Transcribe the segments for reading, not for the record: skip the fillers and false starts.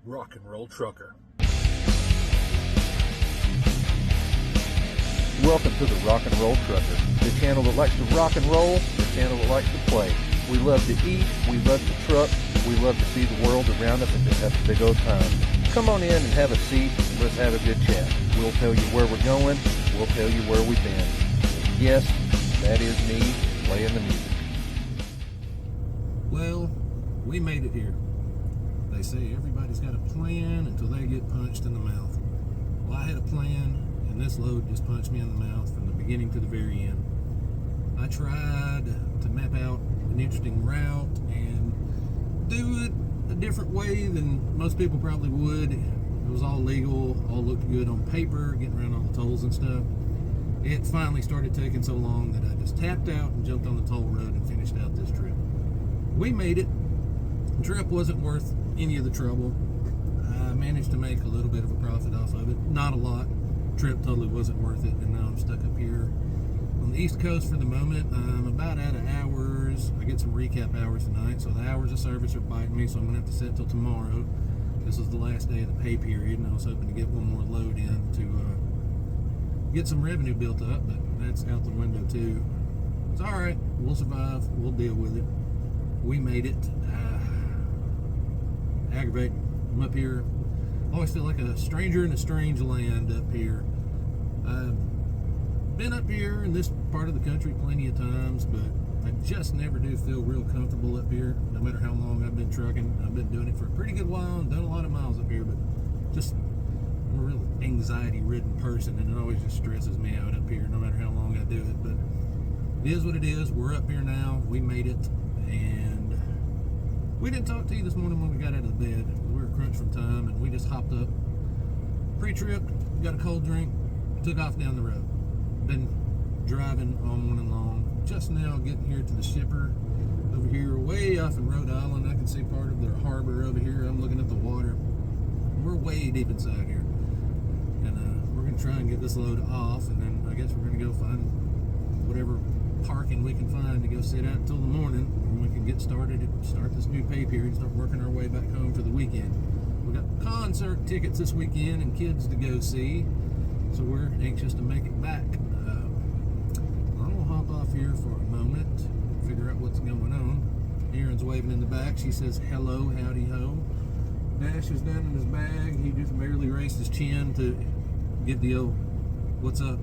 rock and roll trucker. Welcome to the Rock and Roll Trucker, the channel that likes to rock and roll, the channel that likes to play. We love to eat, we love to truck, we love to see the world around us and just have a big old time. Come on in and have a seat, let's have a good chat. We'll tell you where we're going, we'll tell you where we've been. Yes, that is me playing the music. Well, we made it here. They say everybody's got a plan until they get punched in the mouth. Well, I had a plan, and this load just punched me in the mouth from the beginning to the very end. I tried to map out an interesting route and do it a different way than most people probably would. It was all legal, all looked good on paper, getting around all the tolls and stuff. It finally started taking so long that I just tapped out and jumped on the toll road and finished out this trip. We made it. The trip wasn't worth any of the trouble. I managed to make a little bit of a profit off of it. Not a lot. Trip totally wasn't worth it, and now I'm stuck up here on the East Coast for the moment. I'm about out of hours. I get some recap hours tonight, so the hours of service are biting me, so I'm going to have to sit till tomorrow. This is the last day of the pay period, and I was hoping to get one more load in to get some revenue built up, but that's out the window too. It's alright. We'll survive. We'll deal with it. We made it. Aggravating. I'm up here. I always feel like a stranger in a strange land up here. I've been up here in this part of the country plenty of times, but I just never do feel real comfortable up here, no matter how long I've been trucking. I've been doing it for a pretty good while and done a lot of miles up here, but just I'm a real anxiety-ridden person, and it always just stresses me out up here, no matter how long I do it. But it is what it is. We're up here now. We made it, and we didn't talk to you this morning when we got out of bed. We were crunched from time, and we just hopped up, pre-trip, got a cold drink, took off down the road. Been driving all morning long. Just now getting here to the shipper over here, way off in Rhode Island. I can see part of their harbor over here. I'm looking at the water. We're way deep inside here, and we're gonna try and get this load off, and then I guess we're gonna go find whatever parking we can find to go sit out until the morning, and we can get started and start this new pay period and start working our way back home for the weekend. We got concert tickets this weekend and kids to go see, so we're anxious to make it back. I'm gonna hop off here for a moment, figure out what's going on. Aaron's waving in the back. She says hello, howdy ho. Dash is down in his bag. He just barely raised his chin to get the old what's up.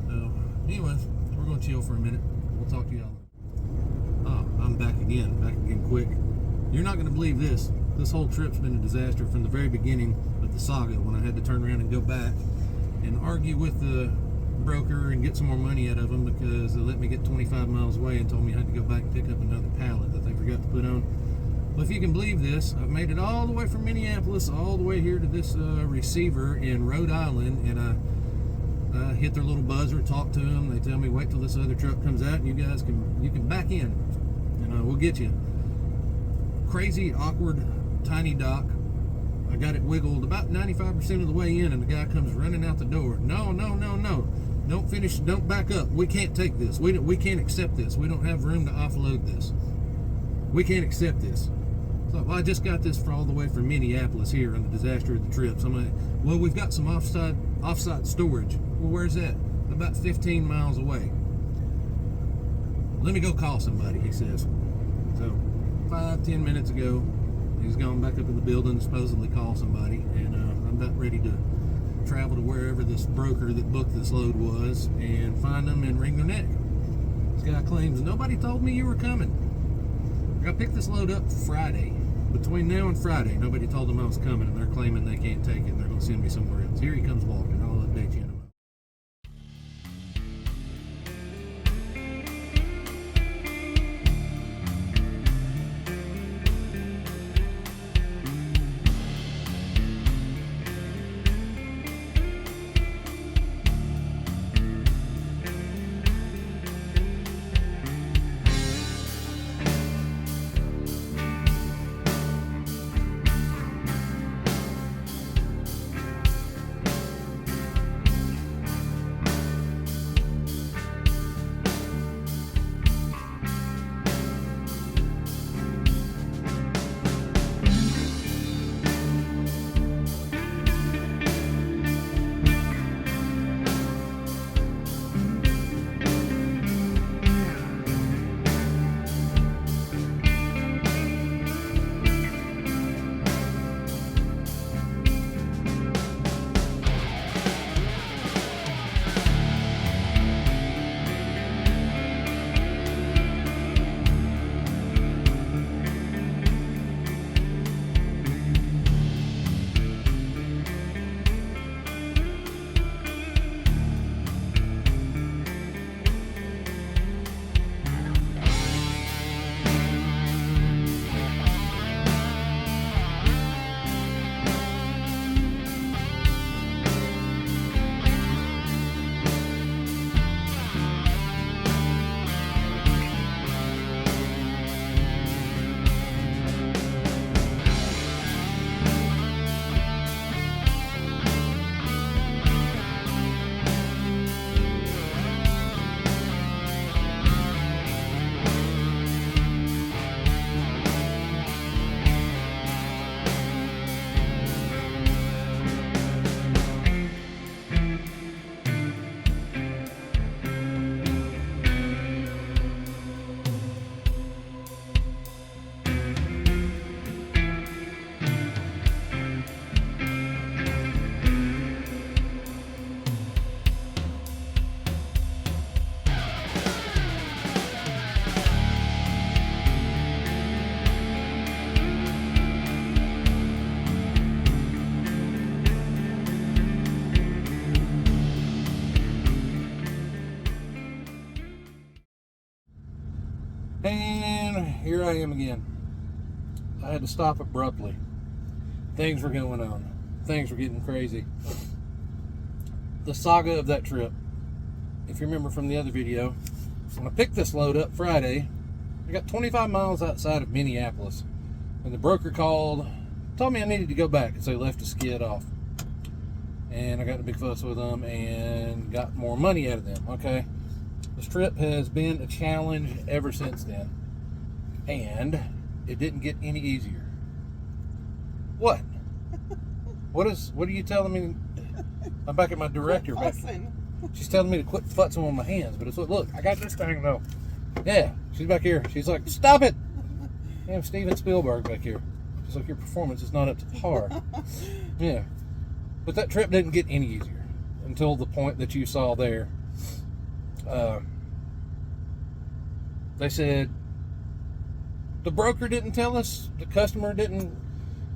So anyways, we're gonna chill for a minute. We'll talk to y'all. Oh, I'm back again quick. You're not gonna believe this. This whole trip's been a disaster from the very beginning of the saga, when I had to turn around and go back and argue with the broker and get some more money out of them because they let me get 25 miles away and told me I had to go back and pick up another pallet that they forgot to put on. Well, if you can believe this, I've made it all the way from Minneapolis all the way here to this receiver in Rhode Island, and I hit their little buzzer, talk to them. They tell me wait till this other truck comes out and you guys can back in, and we'll get you. Crazy, awkward, tiny dock. I got it wiggled about 95% of the way in, and the guy comes running out the door. No. Don't finish, don't back up. We can't take this. We can't accept this. We don't have room to offload this. We can't accept this. So, well, I just got this for all the way from Minneapolis here on the disaster of the trip. So I'm like, well, we've got some offsite storage. Well, where's that? About 15 miles away. Let me go call somebody, he says. So 5-10 minutes ago, he's gone back up in the building to supposedly call somebody, and I'm about ready to travel to wherever this broker that booked this load was and find them and wring their neck. This guy claims, nobody told me you were coming. I picked this load up Friday. Between now and Friday, nobody told them I was coming, and they're claiming they can't take it, and they're going to send me somewhere else. Here he comes walking. I'll update you in a moment. here I am again. I had to stop abruptly. Things were going on. Things were getting crazy. The saga of that trip. If you remember from the other video, when I picked this load up Friday, I got 25 miles outside of Minneapolis. And the broker called, told me I needed to go back because they left a skid off. And I got in a big fuss with them and got more money out of them. Okay. This trip has been a challenge ever since then. And it didn't get any easier. What? What are you telling me? I'm back at my director. She's telling me to quit futzing with my hands, but it's look, I got this thing though. Yeah, she's back here. She's like, stop it. Damn, Steven Spielberg back here. She's like, your performance is not up to par. Yeah. But that trip didn't get any easier until the point that you saw there. They said the broker didn't tell us, the customer didn't,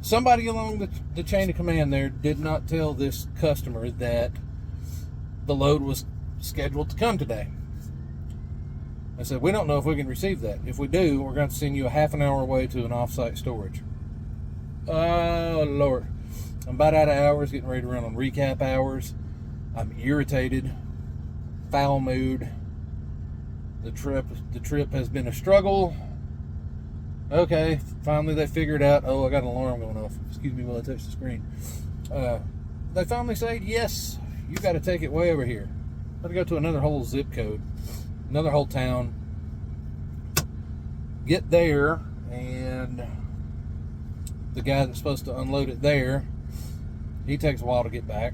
somebody along the chain of command there did not tell this customer that the load was scheduled to come today. I said, we don't know if we can receive that. If we do, we're going to send you a half an hour away to an off-site storage. Oh, Lord. I'm about out of hours, getting ready to run on recap hours. I'm irritated, foul mood. The trip has been a struggle. Okay, finally they figured out, oh, I got an alarm going off. Excuse me while I touch the screen. They finally say, yes, you got to take it way over here. Got to go to another whole zip code, another whole town. Get there, and the guy that's supposed to unload it there, he takes a while to get back.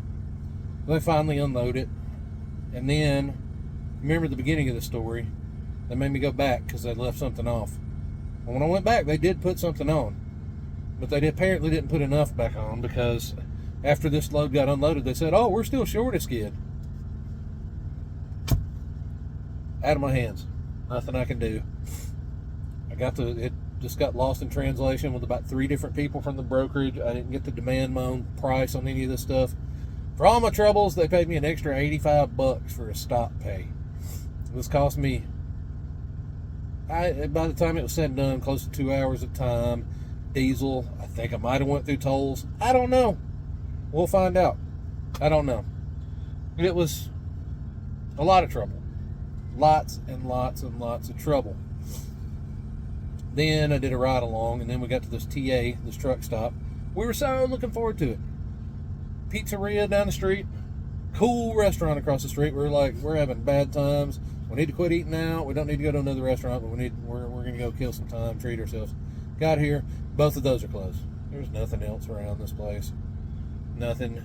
They finally unload it, and then, remember the beginning of the story, they made me go back because they left something off. And when I went back, they did put something on, but they apparently didn't put enough back on, because after this load got unloaded, they said, oh, we're still short a skid. Out of my hands. Nothing I can do. It just got lost in translation with about 3 different people from the brokerage. I didn't get to demand my own price on any of this stuff. For all my troubles, they paid me an extra $85 for a stop pay. This cost me, by the time it was said and done, close to 2 hours of time. Diesel. I think I might have went through tolls. I don't know. We'll find out. I don't know. It was a lot of trouble. Lots and lots and lots of trouble. Then I did a ride along, and then we got to this TA, this truck stop. We were so looking forward to it. Pizzeria down the street. Cool restaurant across the street. We're like, we're having bad times. We need to quit eating out. We don't need to go to another restaurant, but we're going to go kill some time, treat ourselves. Got here. Both of those are closed. There's nothing else around this place. Nothing.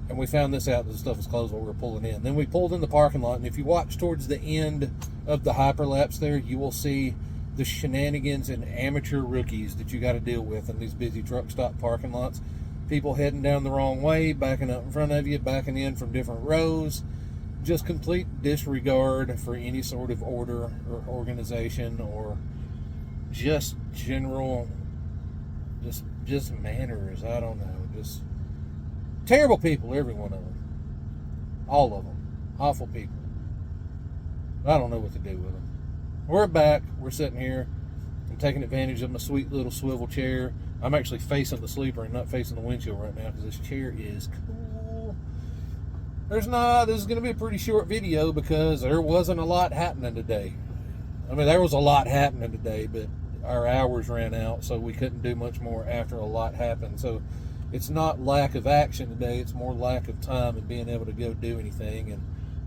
And we found this out, that the stuff was closed while we were pulling in. Then we pulled in the parking lot, and if you watch towards the end of the hyperlapse there, you will see the shenanigans and amateur rookies that you got to deal with in these busy truck stop parking lots. People heading down the wrong way, backing up in front of you, backing in from different rows. Just complete disregard for any sort of order or organization, or just general, just manners. I don't know. Just terrible people, every one of them. All of them. Awful people. I don't know what to do with them. We're back. We're sitting here. I'm taking advantage of my sweet little swivel chair. I'm actually facing the sleeper and not facing the windshield right now because this chair is cool. This is going to be a pretty short video because there wasn't a lot happening today. I mean, there was a lot happening today, but our hours ran out, so we couldn't do much more after a lot happened. So it's not lack of action today, it's more lack of time and being able to go do anything, and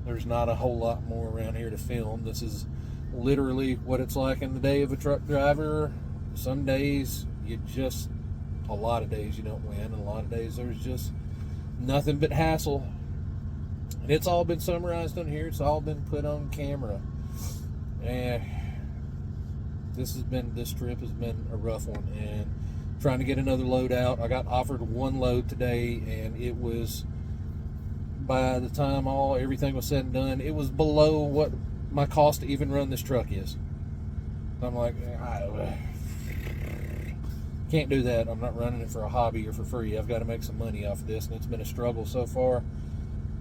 there's not a whole lot more around here to film. This is literally what it's like in the day of a truck driver. Some days a lot of days you don't win, and a lot of days there's just nothing but hassle. And it's all been summarized on here, it's all been put on camera. And this trip has been a rough one, and trying to get another load out. I got offered one load today, and it was, by the time everything was said and done, it was below what my cost to even run this truck is. I'm like, can't do that. I'm not running it for a hobby or for free. I've got to make some money off of this, and it's been a struggle so far,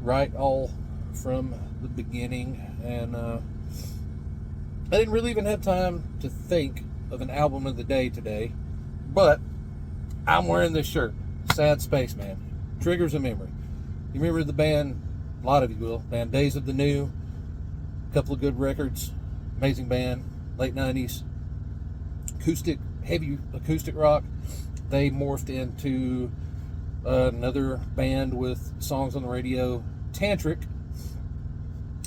right all from the beginning. And I didn't really even have time to think of an album of the day today, but I'm wearing this shirt, Sad Spaceman. Triggers a memory. You remember the band, a lot of you will, band Days of the New, a couple of good records, amazing band, late 90s, heavy acoustic rock. They morphed into another band with songs on the radio, Tantric.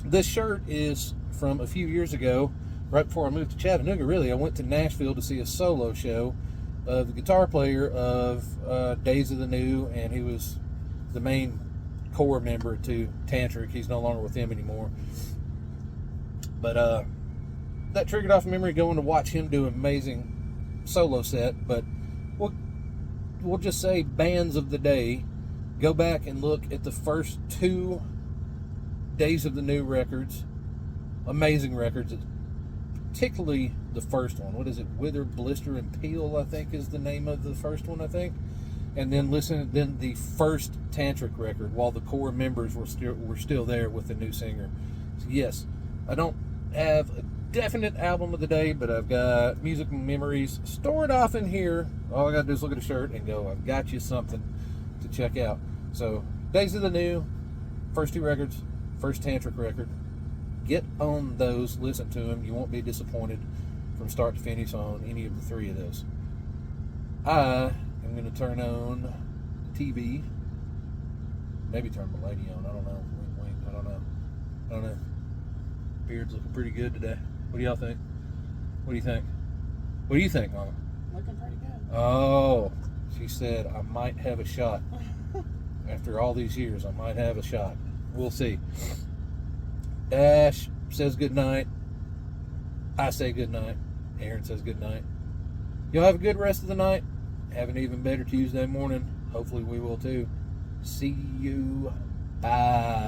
This shirt is from a few years ago, right before I moved to Chattanooga, really. I went to Nashville to see a solo show of the guitar player of Days of the New, and he was the main core member to Tantric. He's no longer with them anymore. But that triggered off a memory going to watch him do an amazing solo set. But we'll just say bands of the day. Go back and look at the first 2 Days of the New records. Amazing records. Particularly the first one. What is it? Wither, Blister, and Peel, I think is the name of the first one, I think. And then then the first Tantric record while the core members were still there with the new singer. So yes, I don't have a definite album of the day, but I've got music memories stored off in here. All I gotta do is look at a shirt and go, I've got you something to check out. So Days of the New, first 2 records, first Tantric record. Get on those, listen to them. You won't be disappointed from start to finish on any of the 3 of those. I am going to turn on the TV. Maybe turn my lady on. I don't know. Wink, wink. I don't know. Beard's looking pretty good today. What do y'all think? What do you think? What do you think, Mama? Looking pretty good. Oh, she said I might have a shot. After all these years, I might have a shot. We'll see. Ash says good night. I say good night. Aaron says good night. Y'all have a good rest of the night. Have an even better Tuesday morning. Hopefully we will too. See you. Bye.